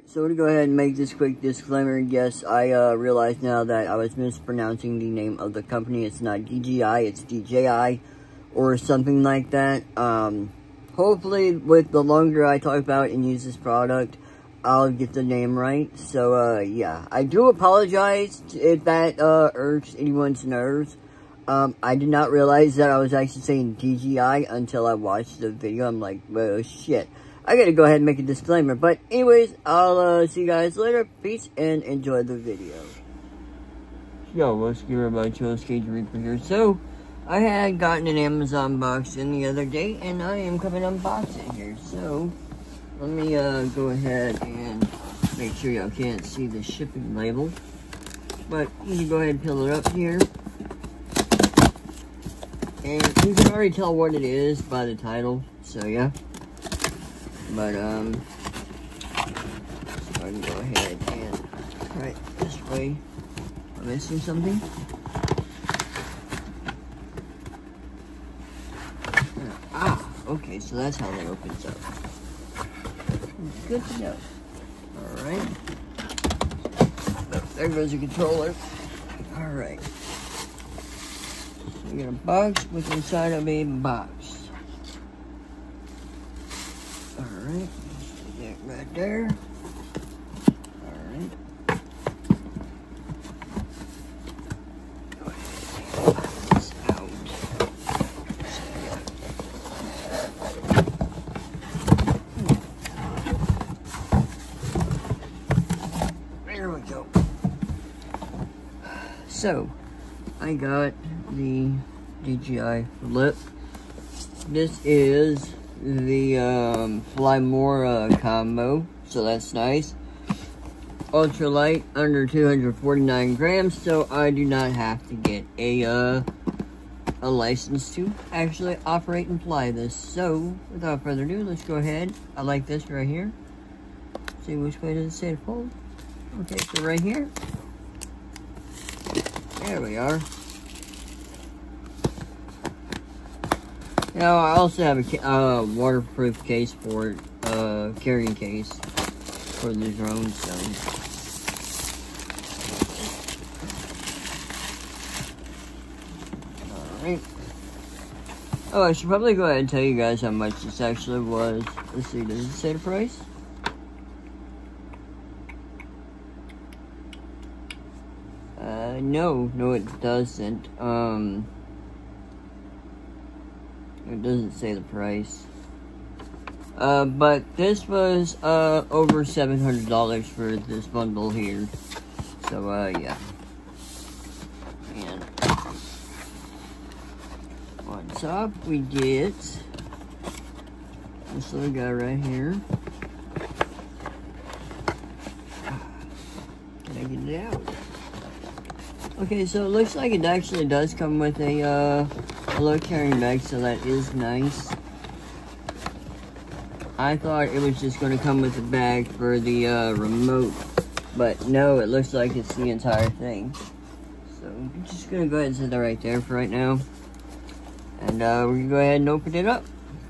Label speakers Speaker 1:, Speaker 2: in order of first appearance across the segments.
Speaker 1: So to go ahead and make this quick disclaimer, yes, I realize now that I was mispronouncing the name of the company. It's not DJI, it's DJI, or something like that. Hopefully, with the longer I talk about and use this product, I'll get the name right. So, yeah, I do apologize if that irks anyone's nerves. I did not realize that I was actually saying DJI until I watched the video. I'm like, well, shit. I gotta go ahead and make a disclaimer. But anyways, I'll see you guys later. Peace and enjoy the video. Yo, what's good everybody? Chillis Cage Reaper here. So, I had gotten an Amazon box in the other day, and I am coming to unbox it here. So, let me go ahead and make sure y'all can't see the shipping label. But you can go ahead and peel it up here. And you can already tell what it is by the title. So, yeah. But, so I can go ahead and try it this way. Am I missing something? Ah, okay, so that's how that opens up. Good to know. Alright. Oh, there goes the controller. Alright. We got a box with inside of a box. Alright, put that right there. Alright. Go ahead and pop this out. There we go. So, I got the DJI Flip. This is the Flymora combo, so that's nice. Ultralight, under 249 grams, so I do not have to get a license to actually operate and fly this. So, without further ado, let's go ahead. I like this right here. See which way does it say to fold? Okay, so right here. There we are. Now, I also have a waterproof case for it, carrying case for the drone, so. Alright. Oh, I should probably go ahead and tell you guys how much this actually was. Let's see, does it say the price? No, it doesn't. It doesn't say the price. But this was, over $700 for this bundle here. So, yeah. And on top, we get this little guy right here. Can I get it out? Okay, so it looks like it actually does come with a little carrying bag, so that is nice. I thought it was just going to come with a bag for the remote, but no, it looks like it's the entire thing. So I'm just going to go ahead and set that right there for right now. And we're going to go ahead and open it up.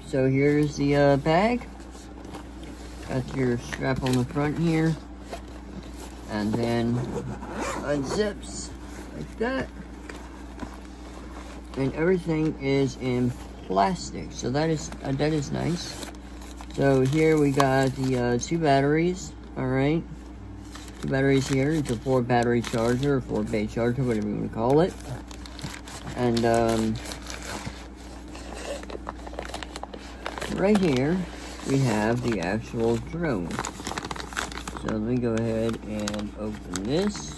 Speaker 1: So here's the bag. Got your strap on the front here. And then unzips like that. And everything is in plastic, so that is nice. So here we got the 2 batteries. All right, 2 batteries here. It's a 4 battery charger, or 4 bay charger, whatever you want to call it. And right here we have the actual drone. So let me go ahead and open this.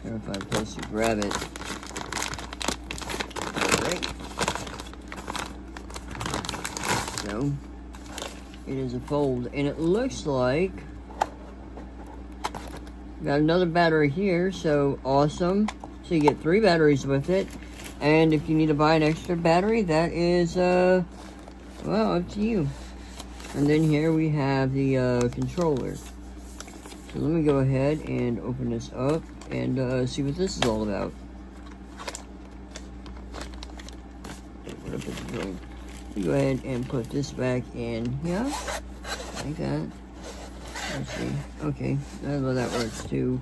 Speaker 1: Try to find a place to grab it. Alright. So, it is a fold, and it looks like got another battery here, so awesome. So you get 3 batteries with it, and if you need to buy an extra battery, that is, well, up to you. And then here we have the controller. So let me go ahead and open this up and see what this is all about. Go ahead and put this back in here, like that. Let's see. Okay, well, that works too.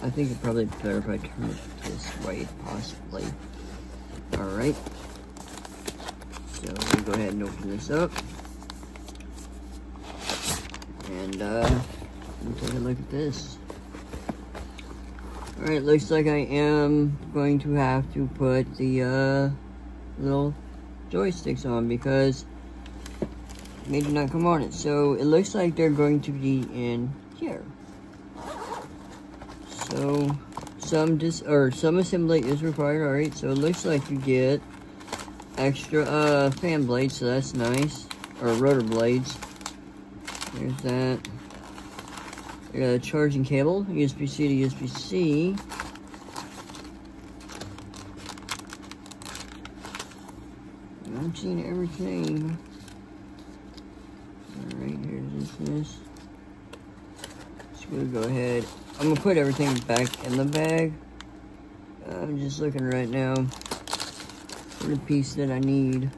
Speaker 1: I think it's probably better if I turn it this way, possibly. Alright. So, we go ahead and open this up. And, we'll take a look at this. Alright, looks like I am going to have to put the, little joysticks on because they did not come on it. So, it looks like they're going to be in here. So, some assembly is required. Alright, so it looks like you get extra, fan blades, so that's nice. Or rotor blades. There's that. I got a charging cable, USB-C to USB-C. I'm seeing everything. Alright, here's this. Just gonna go ahead. I'm gonna put everything back in the bag. I'm just looking right now for the piece that I need.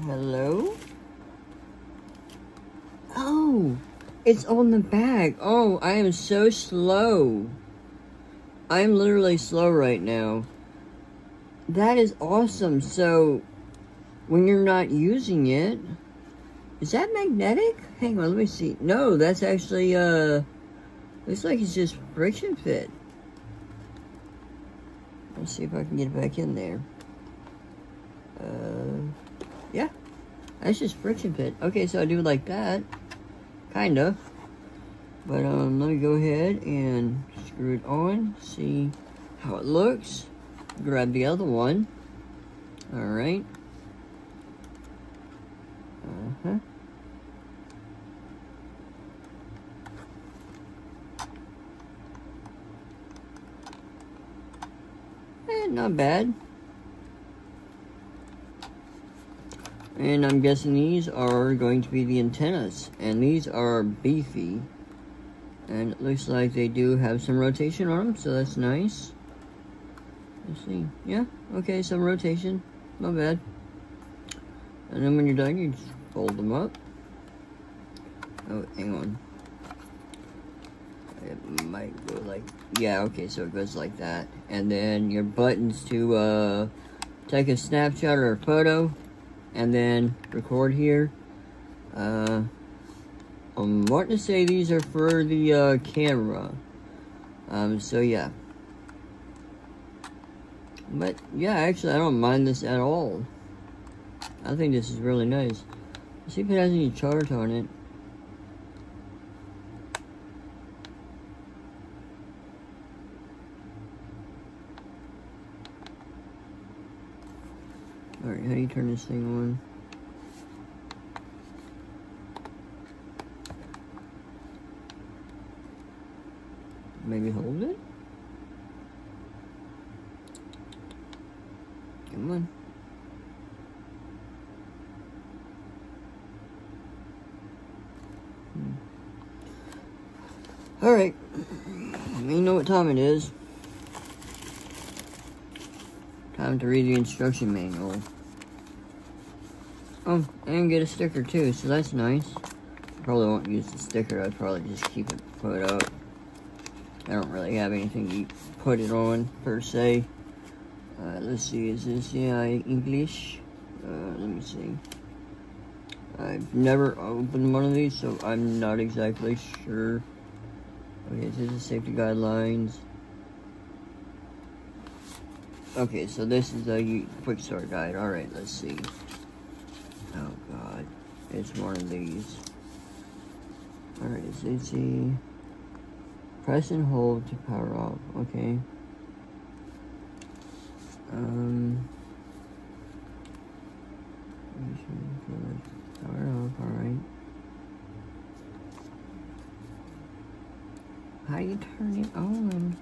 Speaker 1: Hello? Oh, it's on the bag. Oh, I am so slow. I'm literally slow right now. That is awesome. So, when you're not using it, is that magnetic? Hang on, let me see. No, that's actually, looks like it's just friction fit. Let's see if I can get it back in there. Yeah, that's just friction fit. Okay, so I do it like that, kind of. But, let me go ahead and screw it on, see how it looks. Grab the other one. Alright. Not bad. And I'm guessing these are going to be the antennas. And these are beefy. And it looks like they do have some rotation on them, so that's nice. Let's see. Yeah, okay, some rotation. Not bad. And then when you're done, you just fold them up. Oh, hang on. It might go like... Yeah, okay, so it goes like that. And then your buttons to take a snapshot or a photo. And then record here. I'm wanting to say these are for the camera. So yeah. But yeah, actually I don't mind this at all. I think this is really nice. Let's see if it has any charge on it. Alright, how do you turn this thing on? Maybe hold it? Come on. Alright. You know what time it is. Time to read the instruction manual. Oh, and get a sticker too, so that's nice. Probably won't use the sticker, I'd probably just keep it put up. I don't really have anything to put it on, per se. Let's see, is this, yeah, English? Let me see. I've never opened one of these, so I'm not exactly sure. Okay, this is safety guidelines. Okay, so this is a quick start guide. Alright, let's see. Oh god, it's one of these. Alright, let's see. Press and hold to power off. Okay. Power off, alright. How do you turn it on?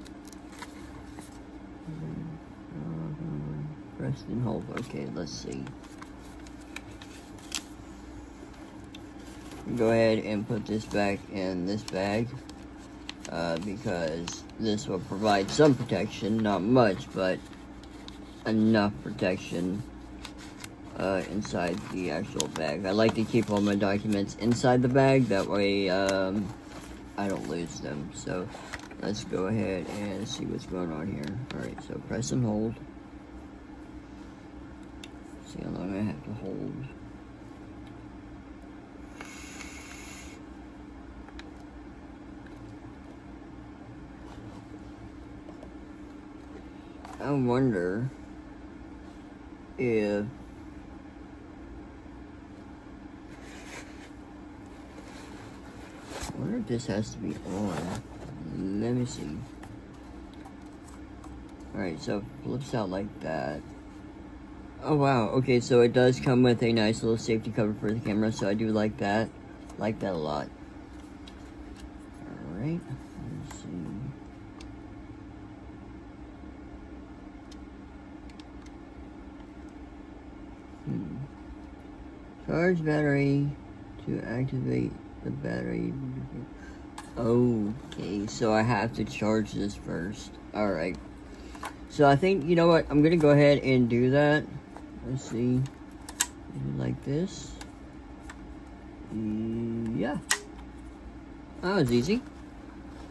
Speaker 1: Press and hold. Okay, let's see. Go ahead and put this back in this bag. because this will provide some protection, not much, but enough protection inside the actual bag. I like to keep all my documents inside the bag, that way I don't lose them. So let's go ahead and see what's going on here. Alright, so press and hold. See how long I have to hold. I wonder if this has to be on. Let me see. Alright, so it flips out like that. Oh wow, okay, so it does come with a nice little safety cover for the camera, so I do like that. Like that a lot. Alright, let's see. Charge battery to activate the battery. Okay, so I have to charge this first. Alright. So I think, you know what, I'm gonna go ahead and do that. Let's see. Like this. Yeah. That was easy.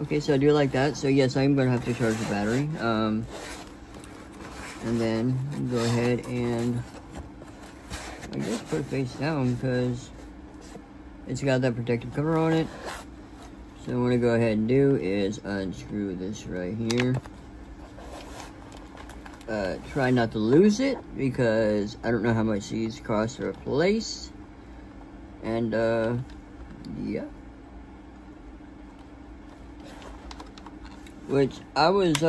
Speaker 1: Okay, so I do it like that. So yes, I'm gonna have to charge the battery. And then go ahead and I guess put it face down because it's got that protective cover on it. So what I'm gonna go ahead and do is unscrew this right here. Try not to lose it because I don't know how much these cost to replace. And yeah. Which I was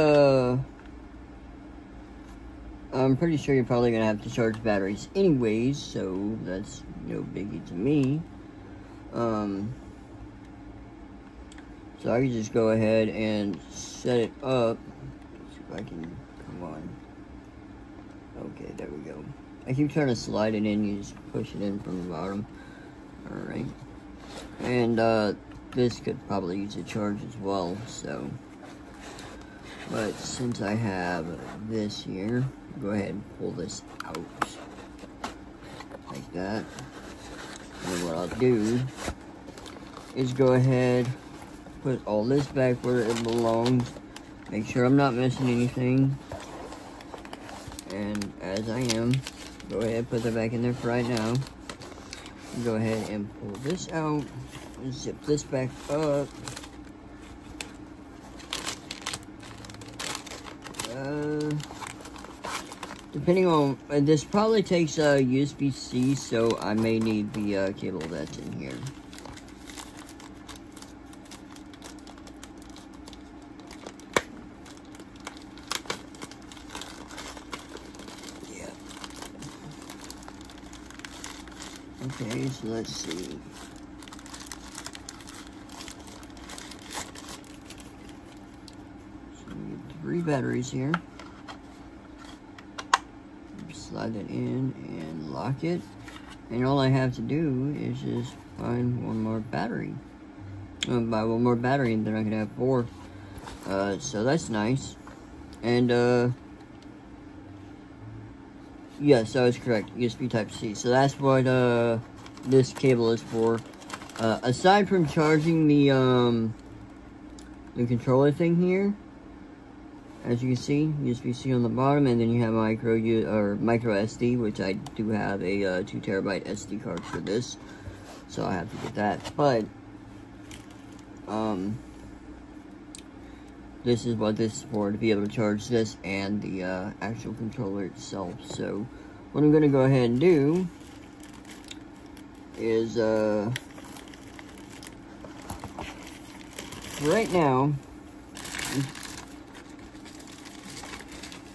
Speaker 1: I'm pretty sure you're probably gonna have to charge batteries anyways, so that's no biggie to me. So I can just go ahead and set it up. Let's see if I can, come on. Okay, there we go. I keep trying to slide it in, you just push it in from the bottom. Alright. And this could probably use a charge as well, so. But since I have this here, go ahead and pull this out. Like that. And what I'll do is go ahead, put all this back where it belongs. Make sure I'm not missing anything. And as I am, go ahead, put that back in there for right now. Go ahead and pull this out. Zip this back up. Depending on, this probably takes USB-C, so I may need the cable that's in here. Yeah. Okay, so let's see. So we get 3 batteries here. Slide that in and lock it, and all I have to do is just find one more battery. Buy one more battery, and then I can have 4. So that's nice. And yes, I was correct. USB Type-C. So that's what this cable is for. Aside from charging the controller thing here. As you can see, USB-C on the bottom, and then you have micro SD, which I do have a 2 terabyte SD card for this, so I have to get that. But this is what this is for, to be able to charge this and the actual controller itself. So what I'm going to go ahead and do is right now.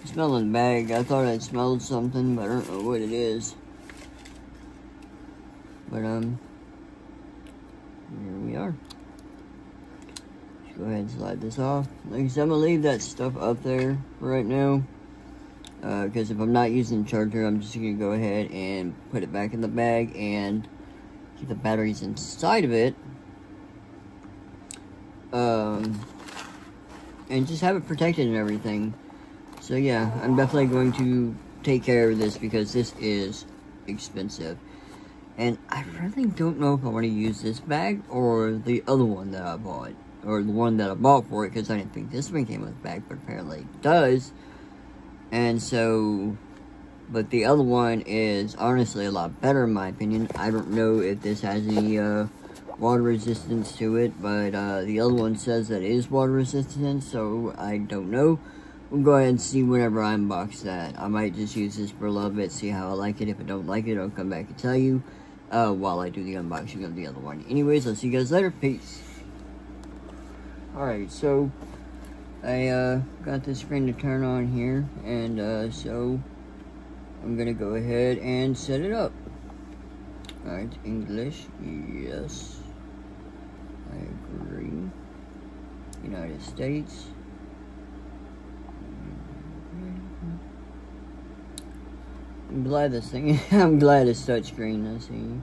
Speaker 1: Smelling the bag. I thought I smelled something, but I don't know what it is. But here we are. Just go ahead and slide this off. Like I said, I'm gonna leave that stuff up there for right now. Because if I'm not using the charger, I'm just gonna go ahead and put it back in the bag and keep the batteries inside of it. and just have it protected and everything. So yeah, I'm definitely going to take care of this because this is expensive. And I really don't know if I want to use this bag or the other one that I bought. Or the one that I bought for it, because I didn't think this one came with a bag, but apparently it does. And so, but the other one is honestly a lot better in my opinion. I don't know if this has any water resistance to it, but the other one says that it is water resistant, so I don't know. We'll go ahead and see whenever I unbox that. I might just use this for a little bit, see how I like it. If I don't like it, I'll come back and tell you while I do the unboxing of the other one. Anyways, I'll see you guys later. Peace. Alright, so I got the screen to turn on here, and so I'm gonna go ahead and set it up. Alright, English, yes, I agree. United States. I'm glad this thing, I'm glad it's touchscreen, I see.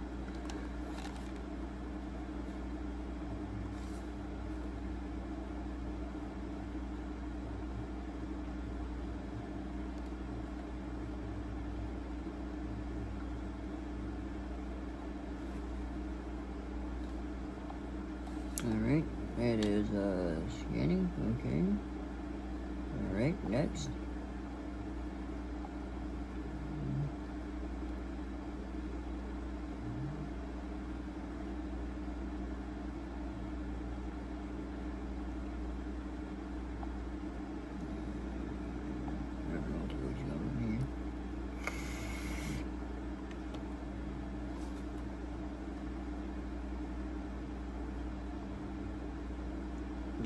Speaker 1: Alright, it is scanning, okay. Alright, next.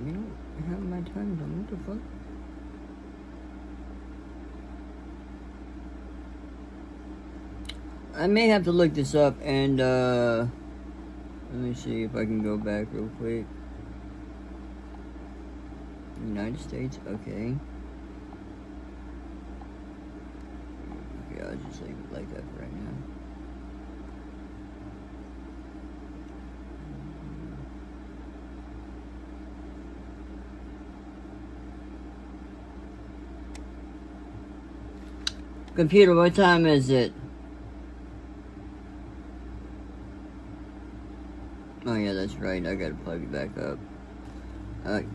Speaker 1: You don't have my time zone, what the fuck? I may have to look this up and let me see if I can go back real quick. United States, okay. Okay, I'll just leave it like that for right now. Computer, what time is it? Oh yeah, that's right. I gotta plug it back up.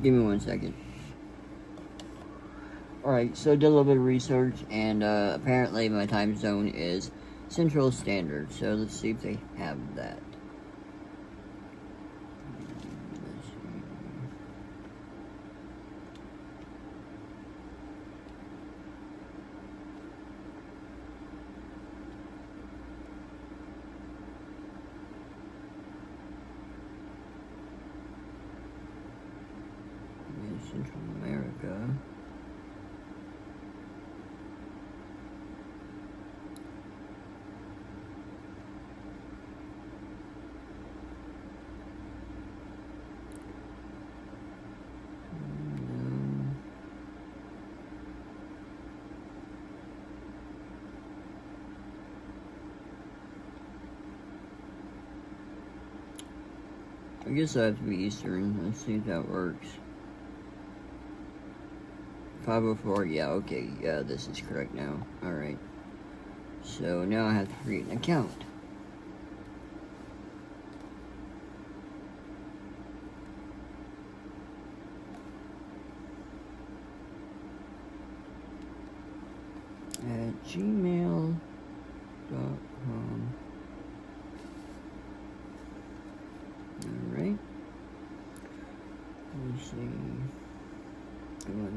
Speaker 1: Give me 1 second. Alright, so I did a little bit of research, and apparently my time zone is Central Standard. So let's see if they have that. Central America. I guess I have to be Eastern. Let's see if that works. 504, yeah, okay, yeah, this is correct now. Alright. So now I have to create an account. At gmail.com. Alright. Let me see. Go on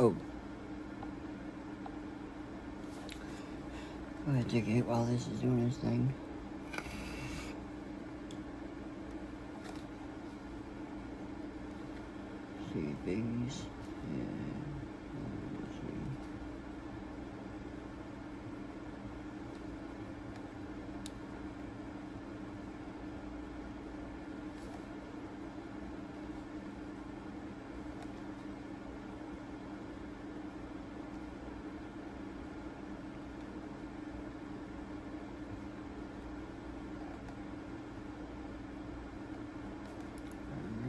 Speaker 1: Oh. Go ahead, take a hit while this is doing its thing. See, babies. Yeah. Let's see.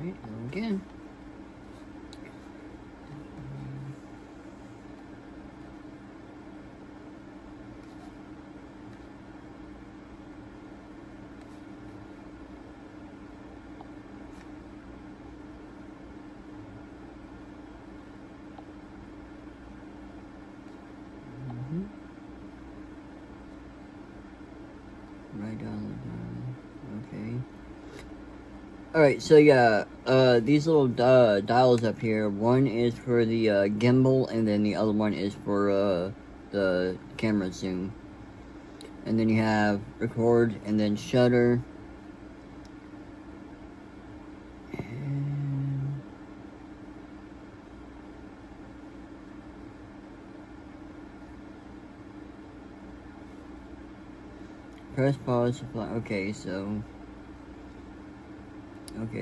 Speaker 1: Alright, again. Right down the bottom. Okay. Alright, so yeah, these little dials up here, one is for the gimbal, and then the other one is for the camera zoom. And then you have record, and then shutter. And press pause to fly. Okay,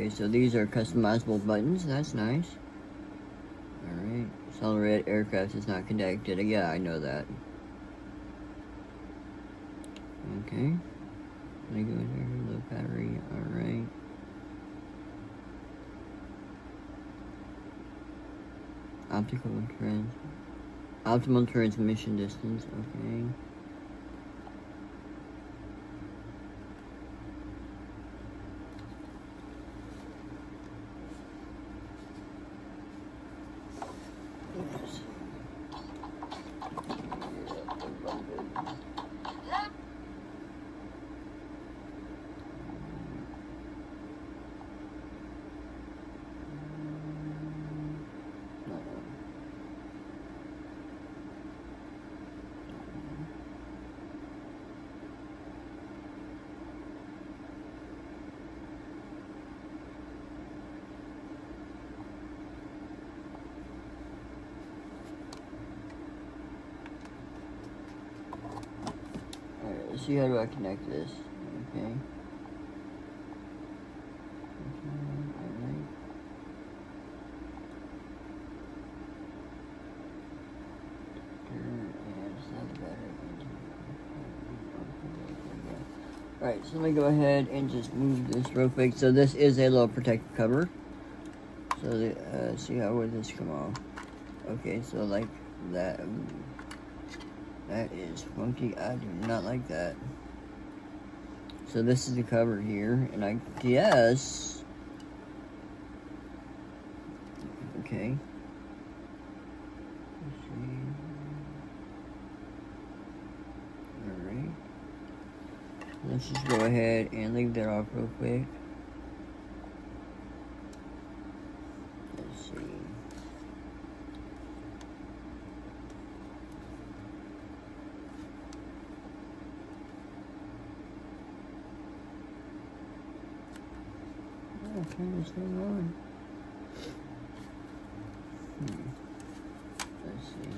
Speaker 1: so these are customizable buttons. That's nice. Alright. Solid red aircraft is not connected. Yeah, I know that. Okay. Let me go in here. Low battery. Alright. Optimal transmission distance. Okay. Let's see, how do I connect this? Okay. Alright. Alright, so let me go ahead and just move this real quick. So this is a little protective cover. So see how would this come off? Okay, so like that. That is funky. I do not like that. So this is the cover here, and I guess. Okay. Let's see. Alright. Let's just go ahead and leave that off real quick. Let's see. Turn this thing on. Let's see.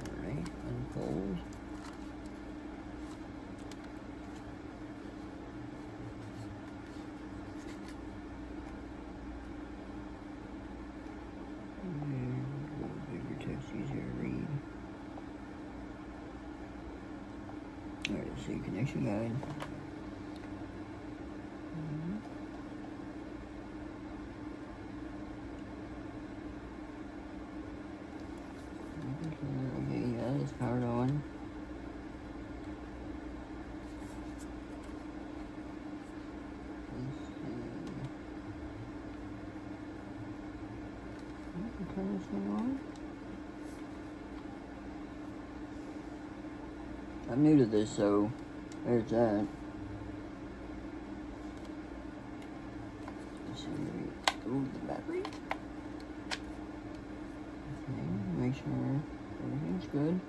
Speaker 1: Alright, unfold. And a little bigger text, easier to read. Alright, let's see, connection guide. Okay, yeah, it's powered on. Let's see. I can turn this thing on. I'm new to this, so there's that. Let's see. remove the battery. Okay, make sure everything's good.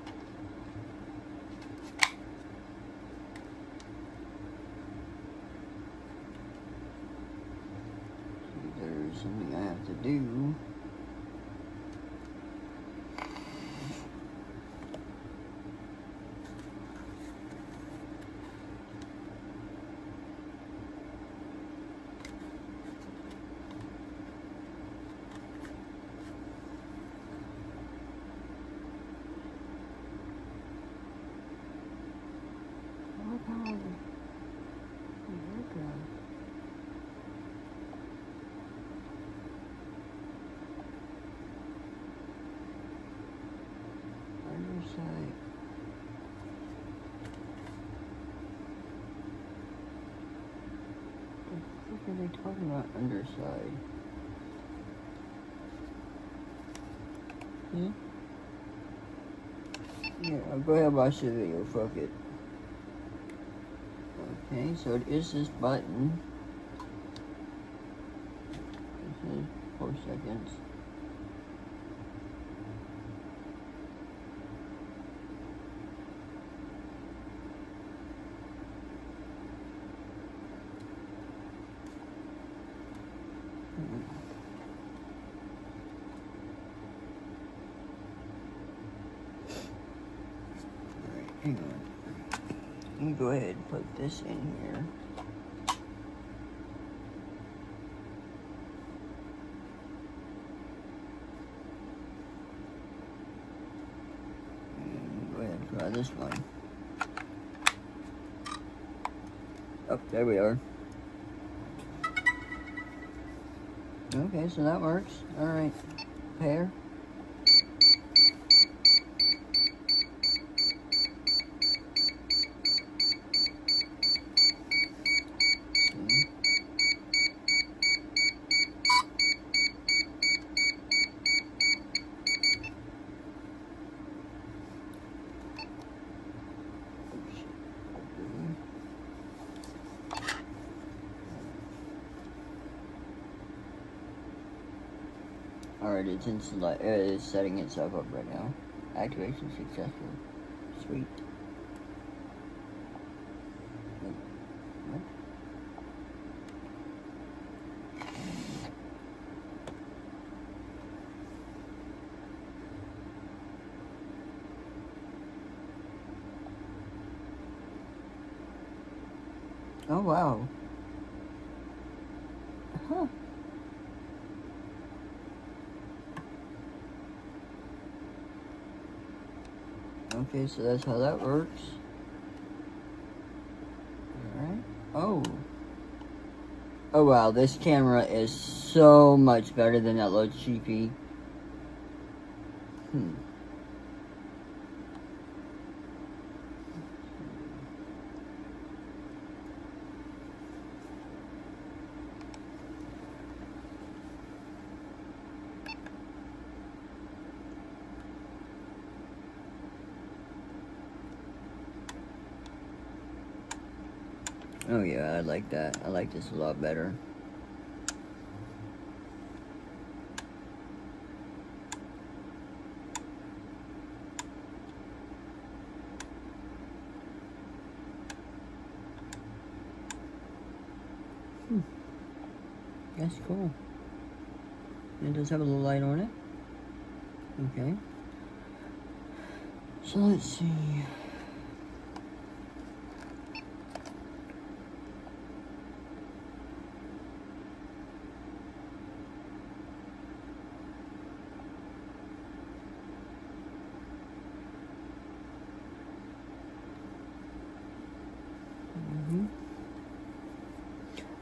Speaker 1: See, there's something I have to do. Underside. What are they talking about? Underside. Hmm? Yeah, I'll go ahead and watch the video. Fuck it. Okay, so it is this button. This is 4 seconds. Alright, hang on. Let me go ahead and put this in here. And go ahead and try this one. Oh, there we are. Okay, so that works. Alright. Pair. Alright, it's setting itself up right now. Activation successful. Sweet. What? Oh wow. Huh. Okay, so that's how that works. Alright. Oh. Oh wow, this camera is so much better than that little cheapy. Oh yeah, I like that. I like this a lot better. That's cool. It does have a little light on it. Okay. So let's see.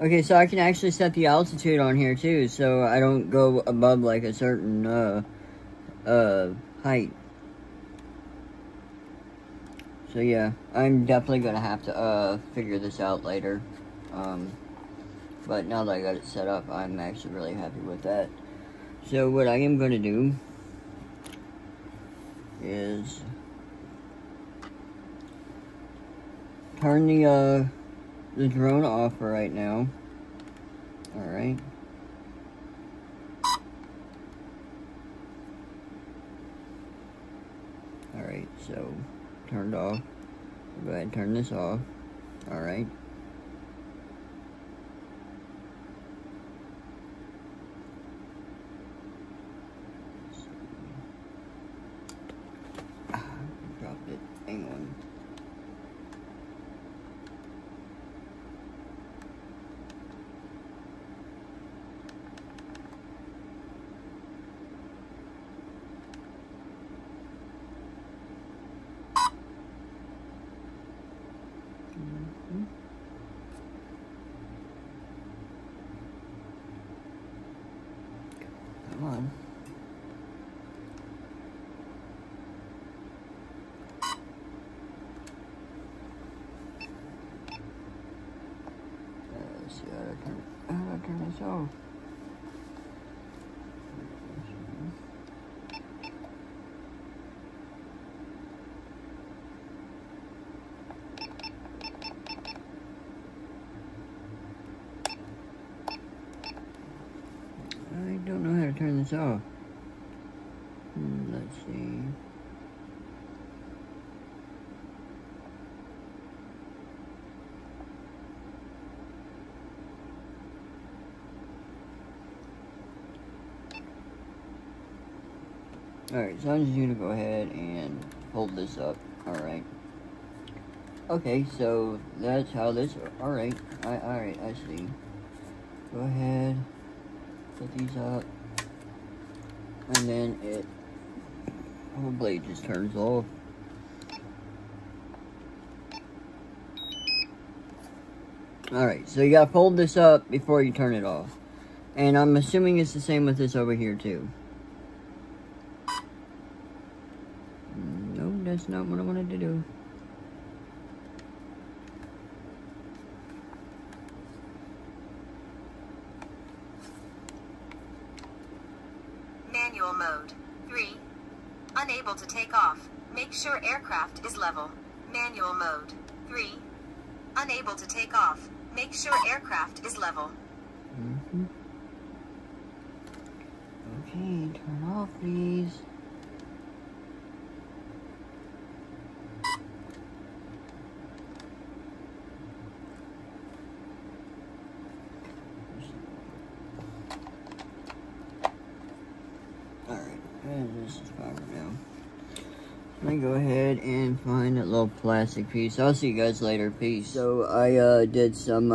Speaker 1: Okay, so I can actually set the altitude on here too, so I don't go above like a certain height. So yeah, I'm definitely gonna have to figure this out later. But now that I got it set up, I'm actually really happy with that. So what I am gonna do is turn the drone off for right now. Alright. Alright, so turned off. Go ahead and turn this off. Alright. Dropped it. Hang on. Come on. Let's see how do I turn this off? I don't know how to turn this off. Let's see. Alright, so I'm just going to go ahead and hold this up. Alright. Okay, so that's how this... Alright, alright, I see. Go ahead. Put these up. And then it... the blade just turns off. Alright, so you gotta fold this up before you turn it off. And I'm assuming it's the same with this over here too. No, that's not what I wanted to do.
Speaker 2: Manual mode. 3. Unable to take off. Make sure aircraft is level. Manual mode. 3. Unable to take off. Make sure aircraft is level.
Speaker 1: Okay, turn off please. Alright, this is fine now. Let me go ahead and find that little plastic piece. I'll see you guys later. Peace. So I did some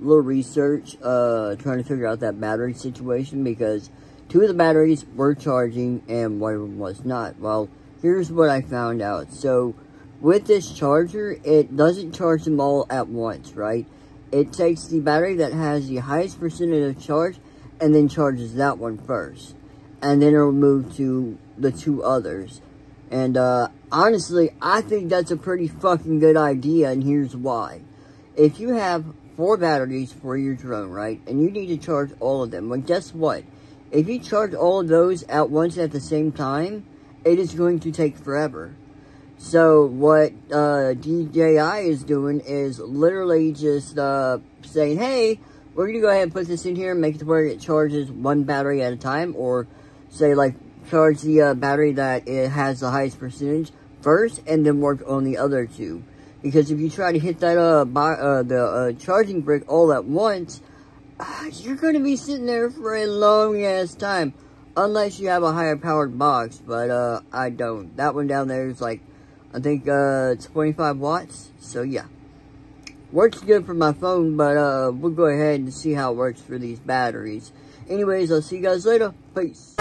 Speaker 1: little research trying to figure out that battery situation, because 2 of the batteries were charging and 1 of them was not. Well, here's what I found out. So with this charger, it doesn't charge them all at once, right? It takes the battery that has the highest percentage of charge and then charges that one first. And then it'll move to the 2 others. And, honestly, I think that's a pretty fucking good idea, and here's why. If you have 4 batteries for your drone, right, and you need to charge all of them, well, guess what? If you charge all of those at once at the same time, it is going to take forever. So, what, DJI is doing is literally just, saying, hey, we're gonna go ahead and put this in here and make it to where it charges 1 battery at a time, or say, like, charge the battery that it has the highest percentage first, and then work on the other 2. Because if you try to hit that charging brick all at once, you're going to be sitting there for a long ass time, unless you have a higher powered box. But I don't. That one down there is like, I think 25 watts. So yeah, works good for my phone, but we'll go ahead and see how it works for these batteries. Anyways, I'll see you guys later. Peace.